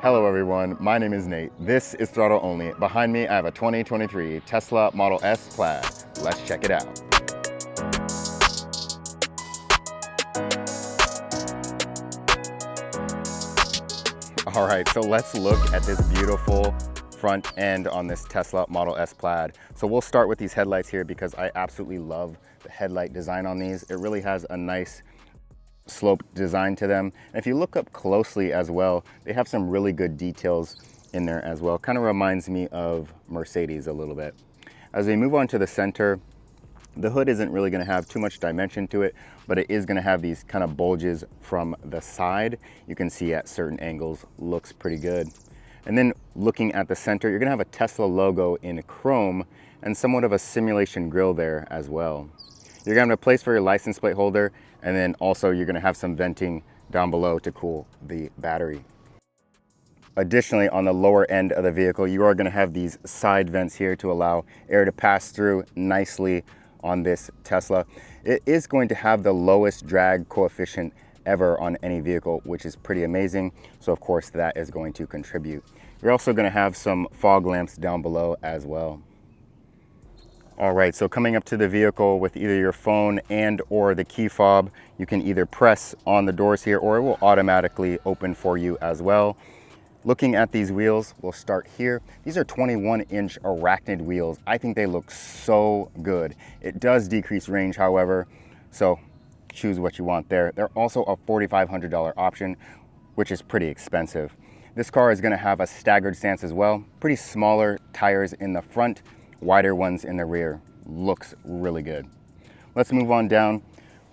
Hello everyone, my name is Nate. This is Throttle Only. Behind me, I have a 2023 Tesla Model S Plaid. Let's check it out. All right, so let's look at this beautiful front end on this Tesla Model S Plaid. So we'll start with these headlights here because I absolutely love the headlight design on these. It really has a nice sloped design to them. And if you look up closely as well, they have some really good details in there as well. Kind of reminds me of Mercedes a little bit. As we move on to the center, the hood isn't really going to have too much dimension to it, but it is going to have these kind of bulges from the side. You can see at certain angles, looks pretty good. And then looking at the center, you're going to have a Tesla logo in chrome and somewhat of a simulation grille there as well. You're going to have a place for your license plate holder, and then also you're going to have some venting down below to cool the battery. Additionally, on the lower end of the vehicle, you are going to have these side vents here to allow air to pass through nicely on this Tesla. It is going to have the lowest drag coefficient ever on any vehicle, which is pretty amazing. So of course that is going to contribute. You're also going to have some fog lamps down below as well. All right, so coming up to the vehicle with either your phone and or the key fob, you can either press on the doors here or it will automatically open for you as well. Looking at these wheels, we'll start here. These are 21-inch arachnid wheels. I think they look so good. It does decrease range, however, so choose what you want there. They're also a $4,500 option, which is pretty expensive. This car is gonna have a staggered stance as well. Pretty smaller tires in the front, wider ones in the rear. Looks really good. Let's move on down.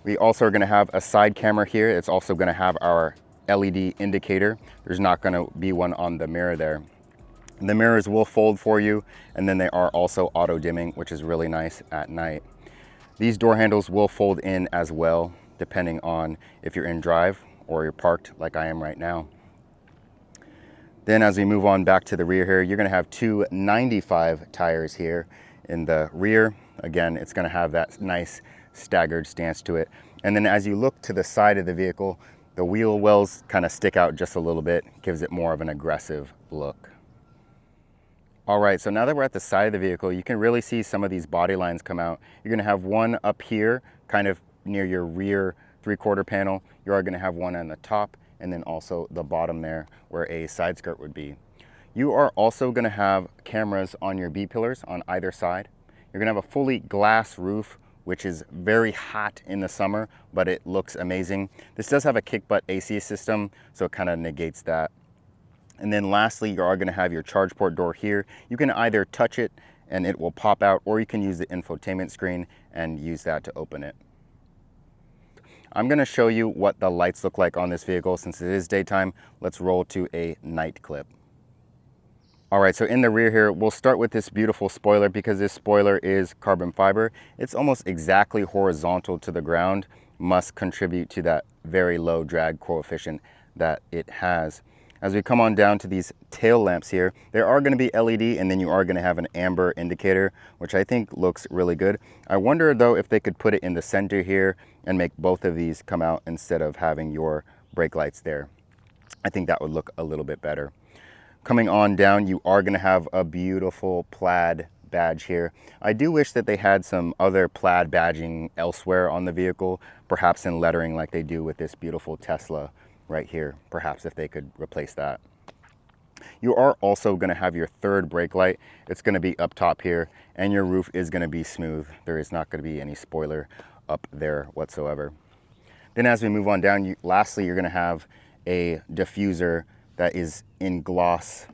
We also are going to have a side camera here. It's also going to have our LED indicator. There's not going to be one on the mirror there. The mirrors will fold for you, and then they are also auto dimming, which is really nice at night. These door handles will fold in as well, depending on if you're in drive or you're parked like I am right now. Then as we move on back to the rear here, you're going to have two 95 tires here in the rear. Again, it's going to have that nice staggered stance to it. And then as you look to the side of the vehicle, the wheel wells kind of stick out just a little bit, gives it more of an aggressive look. All right, so now that we're at the side of the vehicle, you can really see some of these body lines come out. You're going to have one up here, kind of near your rear 3/4 panel. You are going to have one on the top, and then also the bottom there where a side skirt would be. You are also going to have cameras on your B-pillars on either side. You're going to have a fully glass roof, which is very hot in the summer, but it looks amazing. This does have a kick butt AC system, so it kind of negates that. And then lastly, you are going to have your charge port door here. You can either touch it and it will pop out, or you can use the infotainment screen and use that to open it. I'm going to show you what the lights look like on this vehicle. Since it is daytime, let's roll to a night clip. All right, so in the rear here, we'll start with this beautiful spoiler because this spoiler is carbon fiber. It's almost exactly horizontal to the ground, must contribute to that very low drag coefficient that it has. As we come on down to these tail lamps here, there are going to be LED, and then you are going to have an amber indicator, which I think looks really good. I wonder though if they could put it in the center here and make both of these come out instead of having your brake lights there. I think that would look a little bit better. Coming on down, you are going to have a beautiful plaid badge here. I do wish that they had some other plaid badging elsewhere on the vehicle, perhaps in lettering like they do with this beautiful Tesla right here. Perhaps if they could replace that. You are also going to have your third brake light. It's going to be up top here, and your roof is going to be smooth. There is not going to be any spoiler up there whatsoever. Then as we move on down, lastly, you're going to have a diffuser that is in gloss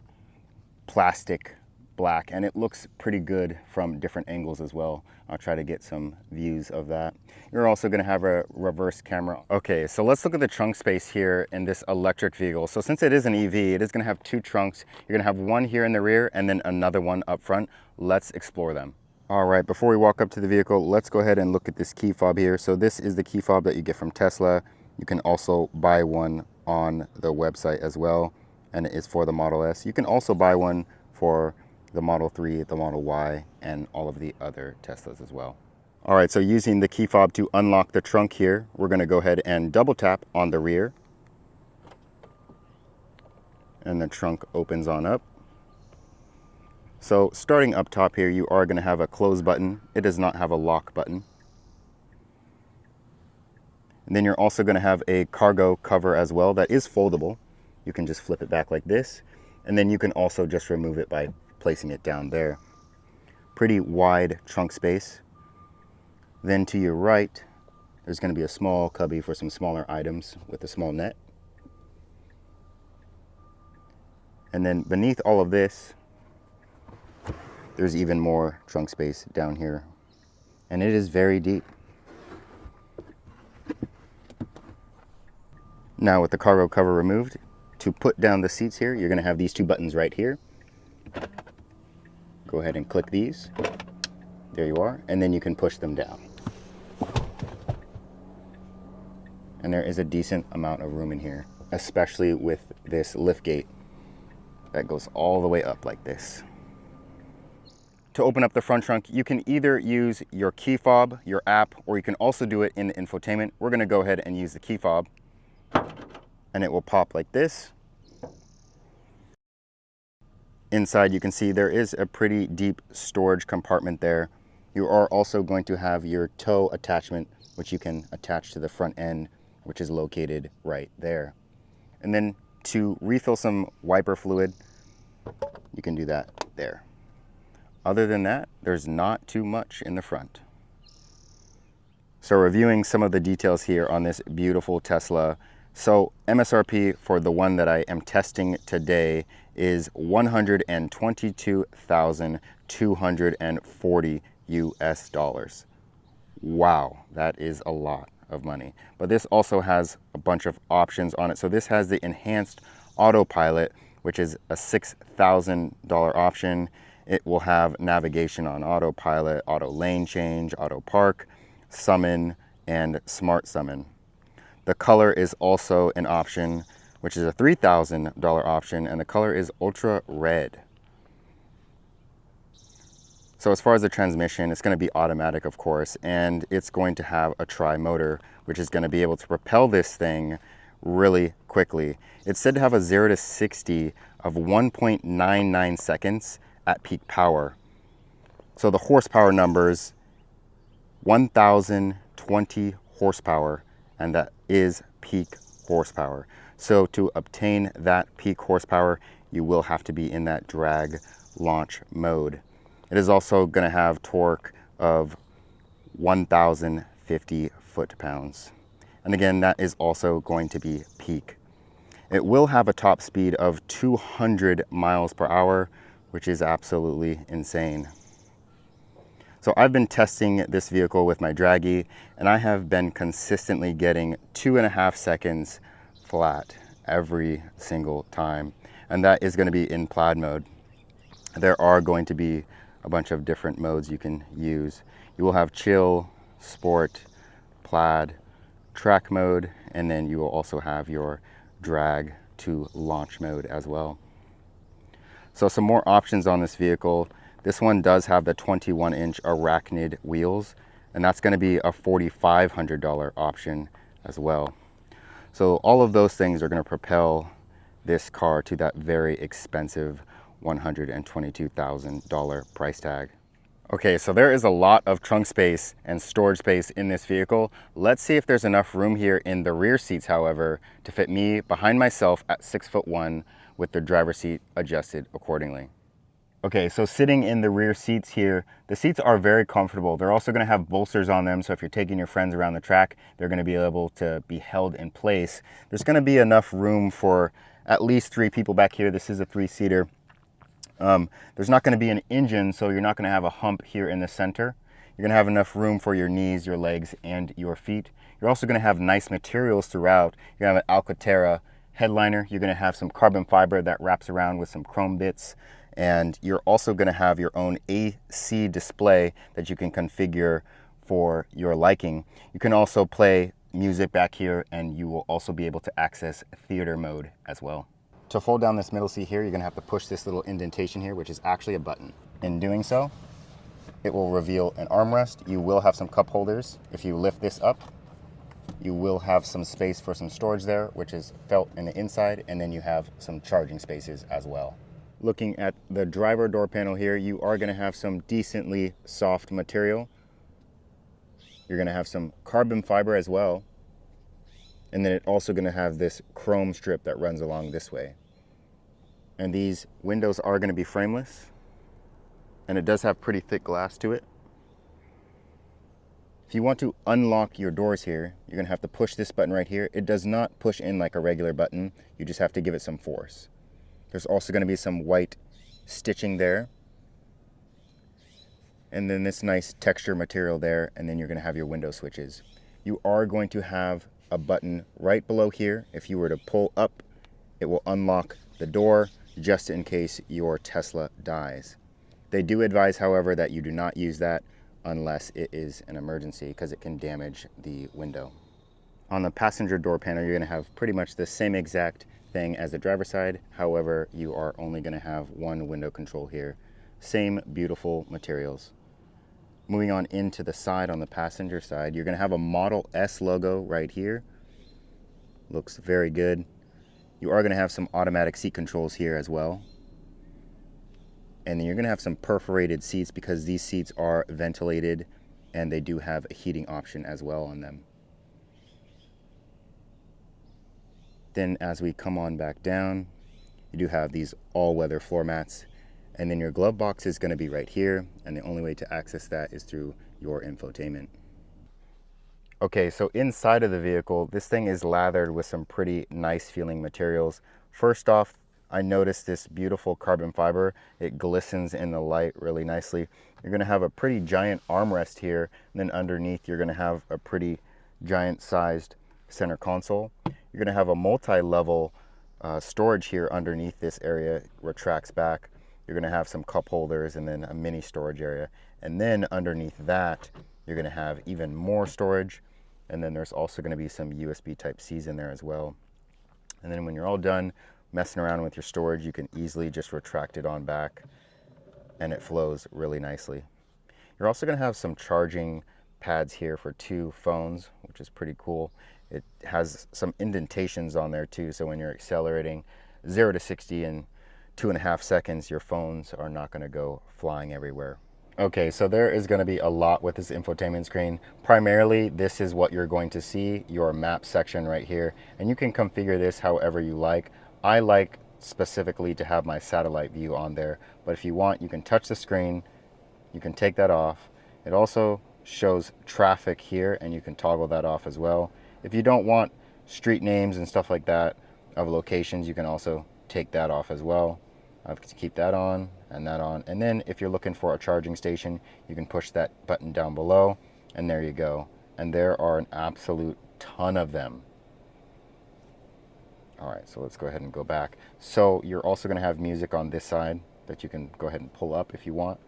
plastic black, and it looks pretty good from different angles as well. I'll try to get some views of that. You're also going to have a reverse camera. Okay, so let's look at the trunk space here in this electric vehicle. So since it is an EV, it is going to have two trunks. You're going to have one here in the rear and then another one up front. Let's explore them. All right, before we walk up to the vehicle, let's go ahead and look at this key fob here. So this is the key fob that you get from Tesla. You can also buy one on the website as well, and it is for the Model S. You can also buy one for the Model 3, the Model Y, and all of the other Teslas as well. All right, so using the key fob to unlock the trunk here, we're going to go ahead and double tap on the rear. and the trunk opens on up. So starting up top here, you are going to have a close button. It does not have a lock button. And then you're also going to have a cargo cover as well that is foldable. You can just flip it back like this, and then you can also just remove it by placing it down there. Pretty wide trunk space. Then to your right, there's going to be a small cubby for some smaller items with a small net. And then beneath all of this, there's even more trunk space down here. And it is very deep. Now with the cargo cover removed, to put down the seats here, you're going to have these two buttons right here. Go ahead and click these. There you are. And then you can push them down. And there is a decent amount of room in here, especially with this lift gate that goes all the way up like this. To open up the front trunk, you can either use your key fob, your app, or you can also do it in the infotainment. We're going to go ahead and use the key fob, and it will pop like this. Inside, you can see there is a pretty deep storage compartment there. You are also going to have your tow attachment, which you can attach to the front end, which is located right there. And then to refill some wiper fluid, you can do that there. Other than that, there's not too much in the front. So reviewing some of the details here on this beautiful Tesla. So MSRP for the one that I am testing today is $122,240 US. Wow, that is a lot of money. But this also has a bunch of options on it. So this has the enhanced autopilot, which is a $6,000 option. It will have navigation on autopilot, auto lane change, auto park, summon, and smart summon. The color is also an option, which is a $3,000 option, and the color is ultra red. So as far as the transmission, it's going to be automatic, of course, and it's going to have a tri-motor, which is going to be able to propel this thing really quickly. It's said to have a 0 to 60 of 1.99 seconds at peak power. So the horsepower numbers, 1,020 horsepower, and that is peak horsepower. So to obtain that peak horsepower, you will have to be in that drag launch mode. It is also going to have torque of 1,050 foot-pounds. And again, that is also going to be peak. It will have a top speed of 200 miles per hour, which is absolutely insane. So I've been testing this vehicle with my Draggy, and I have been consistently getting 2.5 seconds flat every single time. And that is going to be in plaid mode. There are going to be a bunch of different modes you can use. You will have chill, sport, plaid, track mode, and then you will also have your drag to launch mode as well. So some more options on this vehicle. This one does have the 21-inch Arachnid wheels, and that's going to be a $4,500 option as well. So all of those things are going to propel this car to that very expensive $122,000 price tag. Okay, so there is a lot of trunk space and storage space in this vehicle. Let's see if there's enough room here in the rear seats, however, to fit me behind myself at 6'1" with the driver's seat adjusted accordingly. Okay, so sitting in the rear seats here, the seats are very comfortable. They're also going to have bolsters on them, so if you're taking your friends around the track, they're going to be able to be held in place. There's going to be enough room for at least 3 people back here. This is a 3-seater. There's not going to be an engine, so you're not going to have a hump here in the center. You're going to have enough room for your knees, your legs, and your feet. You're also going to have nice materials throughout. You're going to have an Alcantara headliner. You're going to have some carbon fiber that wraps around with some chrome bits. And you're also going to have your own AC display that you can configure for your liking. You can also play music back here, and you will also be able to access theater mode as well. To fold down this middle seat here, you're going to have to push this little indentation here, which is actually a button. In doing so, it will reveal an armrest. You will have some cup holders if you lift this up. You will have some space for some storage there, which is felt in the inside, and then you have some charging spaces as well. Looking at the driver door panel here, you are going to have some decently soft material. You're going to have some carbon fiber as well. And then it's also going to have this chrome strip that runs along this way. And these windows are going to be frameless. And it does have pretty thick glass to it. If you want to unlock your doors here, you're going to have to push this button right here. It does not push in like a regular button. You just have to give it some force. There's also going to be some white stitching there. And then this nice texture material there. And then you're going to have your window switches. You are going to have a button right below here. If you were to pull up, it will unlock the door just in case your Tesla dies. They do advise, however, that you do not use that unless it is an emergency because it can damage the window. On the passenger door panel, you're going to have pretty much the same exact thing as the driver's side. However, you are only going to have one window control here. Same beautiful materials. Moving on into the side on the passenger side, you're going to have a Model S logo right here. Looks very good. You are going to have some automatic seat controls here as well. And then you're going to have some perforated seats because these seats are ventilated and they do have a heating option as well on them. Then as we come on back down, you do have these all-weather floor mats. And then your glove box is going to be right here. And the only way to access that is through your infotainment. Okay, so inside of the vehicle, this thing is lathered with some pretty nice feeling materials. First off, I noticed this beautiful carbon fiber. It glistens in the light really nicely. You're going to have a pretty giant armrest here. And then underneath, you're going to have a pretty giant sized center console. You're going to have a multi-level storage here underneath this area, retracts back. You're going to have some cup holders and then a mini storage area. And then underneath that, you're going to have even more storage. And then there's also going to be some USB Type-Cs in there as well. And then when you're all done messing around with your storage, you can easily just retract it on back and it flows really nicely. You're also going to have some charging pads here for 2 phones, which is pretty cool. It has some indentations on there too, so when you're accelerating 0 to 60 in 2.5 seconds, your phones are not going to go flying everywhere. Okay, so there is going to be a lot with this infotainment screen. Primarily, this is what you're going to see, your map section right here, and you can configure this however you like. I like specifically to have my satellite view on there, but if you want, you can touch the screen, you can take that off. It also shows traffic here, and you can toggle that off as well. If you don't want street names and stuff like that of locations, you can also take that off as well. I have to keep that on and that on. And then if you're looking for a charging station, you can push that button down below, and there you go. And there are an absolute ton of them. All right, so let's go ahead and go back. So you're also going to have music on this side that you can go ahead and pull up if you want.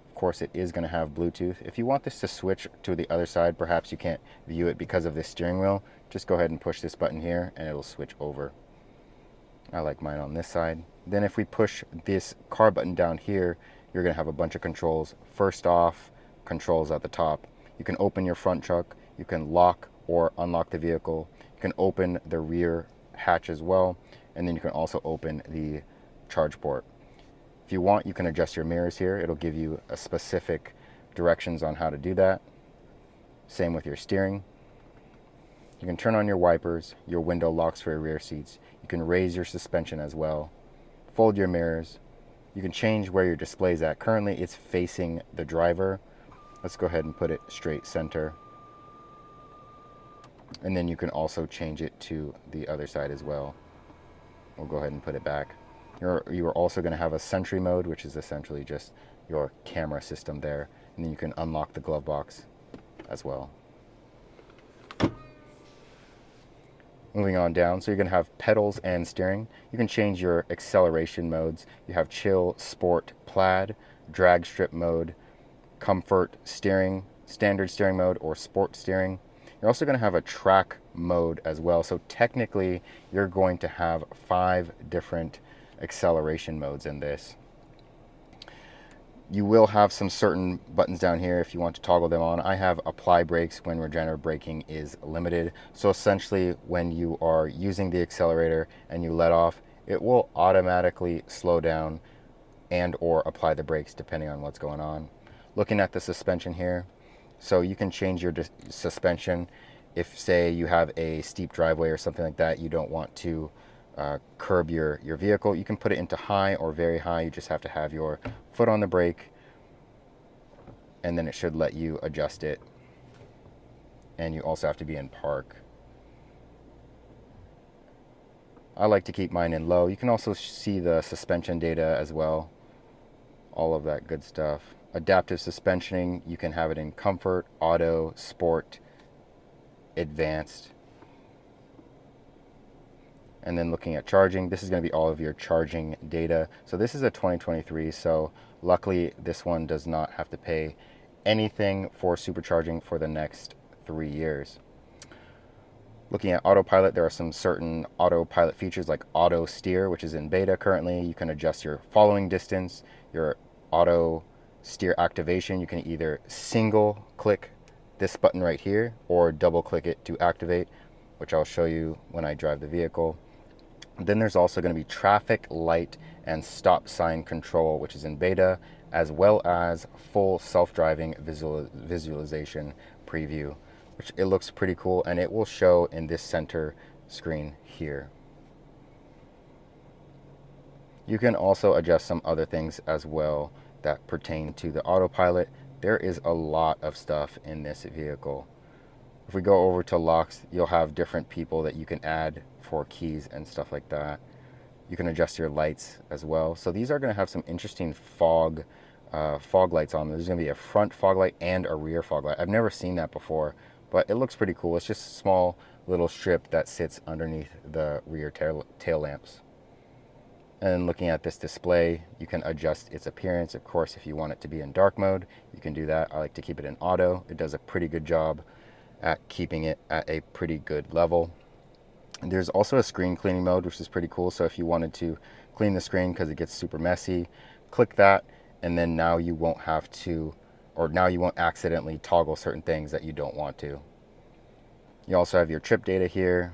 Of course, it is going to have Bluetooth. If you want this to switch to the other side, perhaps you can't view it because of this steering wheel, just go ahead and push this button here and it'll switch over. I like mine on this side. Then if we push this car button down here, you're going to have a bunch of controls. First off, controls at the top. You can open your front truck, you can lock or unlock the vehicle, you can open the rear hatch as well, and then you can also open the charge port. If you want, you can adjust your mirrors here. It'll give you a specific directions on how to do that. Same with your steering. You can turn on your wipers, your window locks for your rear seats. You can raise your suspension as well. Fold your mirrors. You can change where your display is at. Currently, it's facing the driver. Let's go ahead and put it straight center. And then you can also change it to the other side as well. We'll go ahead and put it back. You are also going to have a Sentry mode, which is essentially just your camera system there. And then you can unlock the glove box as well. Moving on down, so you're going to have pedals and steering. You can change your acceleration modes. You have chill, sport, plaid, drag strip mode, comfort steering, standard steering mode, or sport steering. You're also going to have a track mode as well. So technically, you're going to have 5 different acceleration modes in this. You will have some certain buttons down here if you want to toggle them on. I have apply brakes when regenerative braking is limited. So essentially when you are using the accelerator and you let off, it will automatically slow down and or apply the brakes depending on what's going on. Looking at the suspension here, so you can change your suspension if, say, you have a steep driveway or something like that, you don't want to curb your vehicle. You can put it into high or very high. You just have to have your foot on the brake, and then it should let you adjust it. And you also have to be in park. I like to keep mine in low. You can also see the suspension data as well, all of that good stuff. Adaptive suspensioning, you can have it in comfort, auto, sport, advanced. And then looking at charging, this is going to be all of your charging data. So this is a 2023, so luckily this one does not have to pay anything for supercharging for the next 3 years. Looking at autopilot, there are some certain autopilot features like auto steer, which is in beta currently. You can adjust your following distance, your auto steer activation. You can either single click this button right here or double click it to activate, which I'll show you when I drive the vehicle. Then there's also going to be traffic light and stop sign control, which is in beta, as well as full self-driving visualization preview, which it looks pretty cool, and it will show in this center screen here. You can also adjust some other things as well that pertain to the autopilot. There is a lot of stuff in this vehicle. If we go over to locks, you'll have different people that you can add for keys and stuff like that. You can adjust your lights as well. So these are going to have some interesting fog lights on them. There's going to be a front fog light and a rear fog light. I've never seen that before, but it looks pretty cool. It's just a small little strip that sits underneath the rear tail lamps. And looking at this display, you can adjust its appearance. Of course, if you want it to be in dark mode, you can do that. I like to keep it in auto. It does a pretty good job at keeping it at a pretty good level. And there's also a screen cleaning mode, which is pretty cool. So if you wanted to clean the screen because it gets super messy, click that, and then now you won't have to, or now you won't accidentally toggle certain things that you don't want to. You also have your trip data here,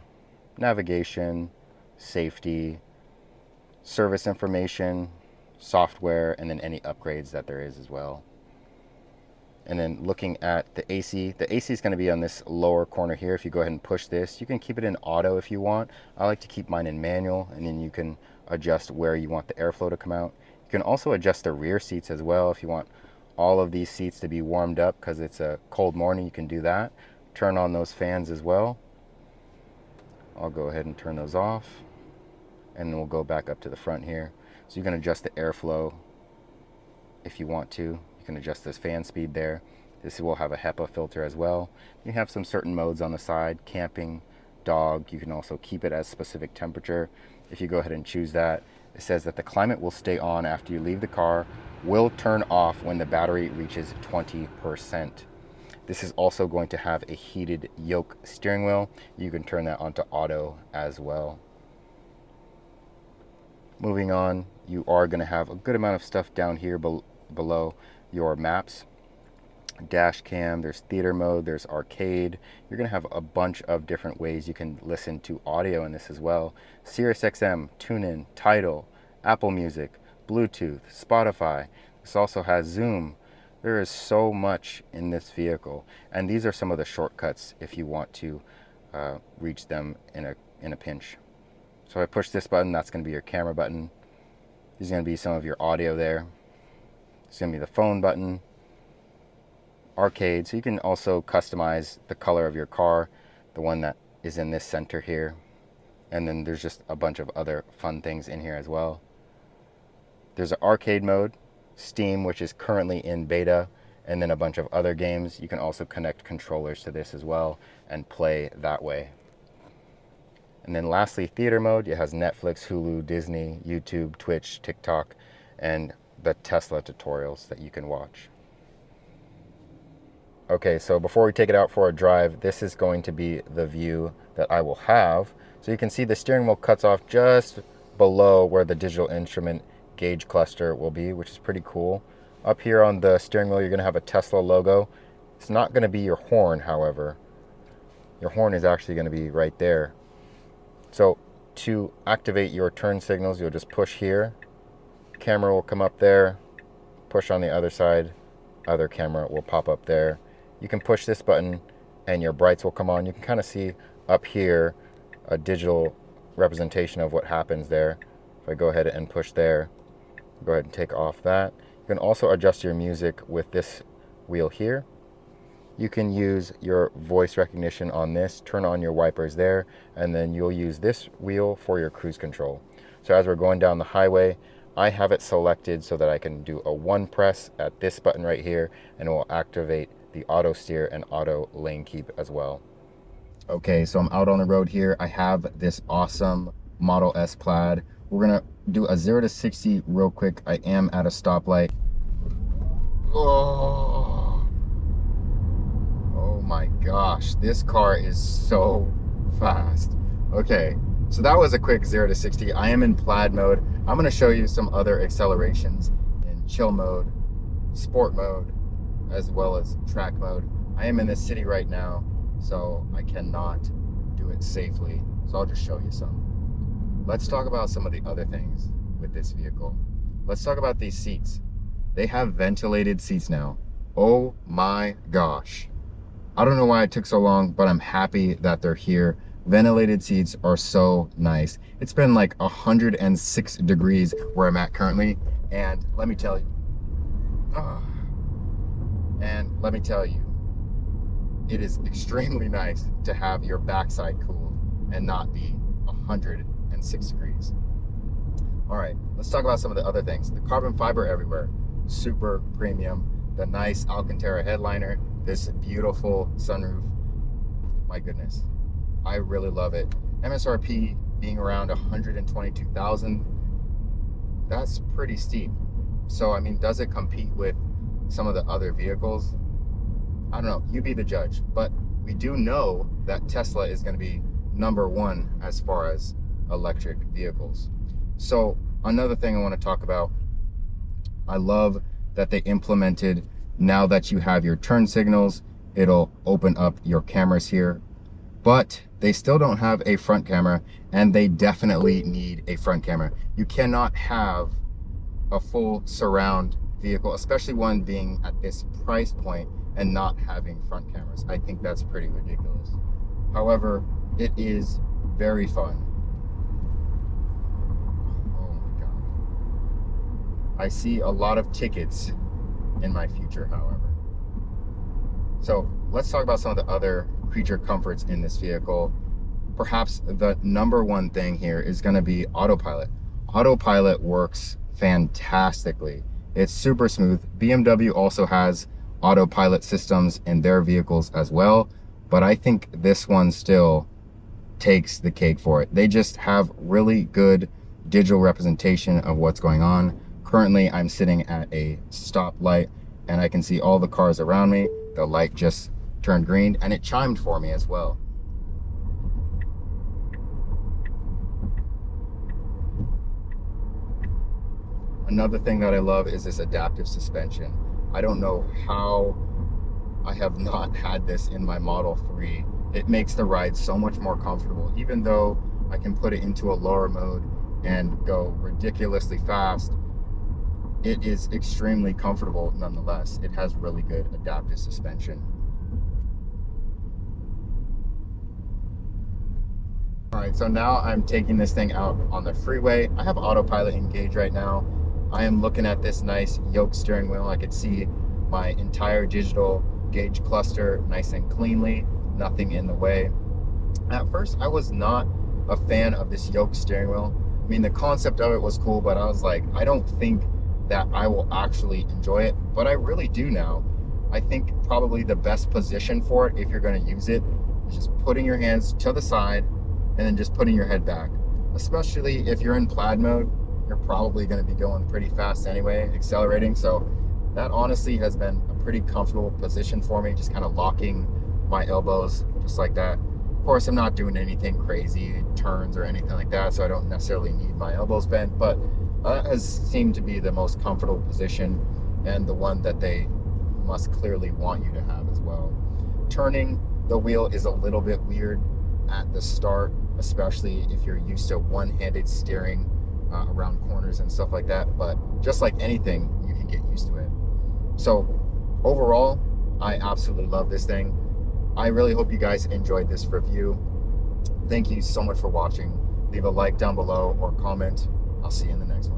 navigation, safety, service information, software, and then any upgrades that there is as well. And then looking at the AC is going to be on this lower corner here. If you go ahead and push this, you can keep it in auto if you want. I like to keep mine in manual, and then you can adjust where you want the airflow to come out. You can also adjust the rear seats as well. If you want all of these seats to be warmed up because it's a cold morning, you can do that. Turn on those fans as well. I'll go ahead and turn those off, and then we'll go back up to the front here. So you can adjust the airflow if you want to. You can adjust this fan speed there. This will have a HEPA filter as well. You have some certain modes on the side, camping, dog. You can also keep it as specific temperature. If you go ahead and choose that, it says that the climate will stay on after you leave the car, will turn off when the battery reaches 20%. This is also going to have a heated yoke steering wheel. You can turn that onto auto as well. Moving on, you are going to have a good amount of stuff down here below your maps. Dash cam, there's theater mode, there's arcade. You're going to have a bunch of different ways you can listen to audio in this as well. Sirius XM, TuneIn, Tidal, Apple Music, Bluetooth, Spotify. This also has Zoom. There is so much in this vehicle, and these are some of the shortcuts if you want to reach them in a pinch. So I push this button, that's going to be your camera button. There's going to be some of your audio there. It's going to be the phone button. Arcade, so you can also customize the color of your car, the one that is in this center here. And then there's just a bunch of other fun things in here as well. There's an arcade mode, Steam, which is currently in beta, and then a bunch of other games. You can also connect controllers to this as well and play that way. And then lastly, theater mode. It has Netflix, Hulu, Disney, YouTube, Twitch, TikTok, and the Tesla tutorials that you can watch. Okay, so before we take it out for a drive, this is going to be the view that I will have. So you can see the steering wheel cuts off just below where the digital instrument gauge cluster will be, which is pretty cool. Up here on the steering wheel, you're going to have a Tesla logo. It's not going to be your horn, however. Your horn is actually going to be right there. So to activate your turn signals, you'll just push here. Camera will come up there. Push on the other side. Other camera will pop up there. You can push this button and your brights will come on. You can kind of see up here a digital representation of what happens there. If I go ahead and push there, go ahead and take off that. You can also adjust your music with this wheel here. You can use your voice recognition on this, turn on your wipers there, and then you'll use this wheel for your cruise control. So as we're going down the highway, I have it selected so that I can do a one press at this button right here, and it will activate the auto steer and auto lane keep as well. Okay, so I'm out on the road here. I have this awesome Model S Plaid. We're gonna do a 0 to 60 real quick. I am at a stoplight. Oh my gosh, this car is so fast. Okay, so that was a quick 0 to 60. I am in Plaid mode. I'm going to show you some other accelerations in chill mode, sport mode, as well as track mode. I am in the city right now, so I cannot do it safely. So I'll just show you some. Let's talk about some of the other things with this vehicle. Let's talk about these seats. They have ventilated seats now. Oh my gosh. I don't know why it took so long, but I'm happy that they're here. Ventilated seats are so nice. It's been like 106 degrees where I'm at currently, and let me tell you, it is extremely nice to have your backside cooled and not be 106 degrees. All right, let's talk about some of the other things. The carbon fiber everywhere, super premium. The nice Alcantara headliner, this beautiful sunroof. My goodness, I really love it. MSRP being around 122,000, that's pretty steep. So I mean, does it compete with some of the other vehicles? I don't know, you be the judge. But we do know that Tesla is going to be #1 as far as electric vehicles. So another thing I want to talk about, I love that they implemented, now that you have your turn signals, it'll open up your cameras here, but they still don't have a front camera, and they definitely need a front camera. You cannot have a full surround vehicle, especially one being at this price point, and not having front cameras. I think that's pretty ridiculous. However, it is very fun. I see a lot of tickets in my future, however. So let's talk about some of the other creature comforts in this vehicle. Perhaps the #1 thing here is going to be autopilot. Autopilot works fantastically. It's super smooth. BMW also has autopilot systems in their vehicles as well, but I think this one still takes the cake for it. They just have really good digital representation of what's going on. Currently, I'm sitting at a stoplight and I can see all the cars around me. The light just turned green and it chimed for me as well. Another thing that I love is this adaptive suspension. I don't know how I have not had this in my Model 3. It makes the ride so much more comfortable, even though I can put it into a lower mode and go ridiculously fast. It is extremely comfortable nonetheless. It has really good adaptive suspension. All right, so now I'm taking this thing out on the freeway. I have autopilot engaged right now. I am looking at this nice YOKE steering wheel. I could see my entire digital gauge cluster nice and cleanly, nothing in the way. At first, I was not a fan of this YOKE steering wheel. I mean, the concept of it was cool, but I was like, I don't think that I will actually enjoy it, but I really do now. I think probably the best position for it, if you're going to use it, is just putting your hands to the side and then just putting your head back. Especially if you're in Plaid mode, you're probably going to be going pretty fast anyway, accelerating. So that honestly has been a pretty comfortable position for me, just kind of locking my elbows just like that. Of course, I'm not doing anything crazy, turns or anything like that, so I don't necessarily need my elbows bent, but that has seemed to be the most comfortable position. and the one that they must clearly want you to have as well. Turning the wheel is a little bit weird at the start, especially if you're used to one-handed steering around corners and stuff like that, but just like anything, you can get used to it. So overall, I absolutely love this thing. I really hope you guys enjoyed this review. Thank you so much for watching. Leave a like down below or comment. I'll see you in the next one.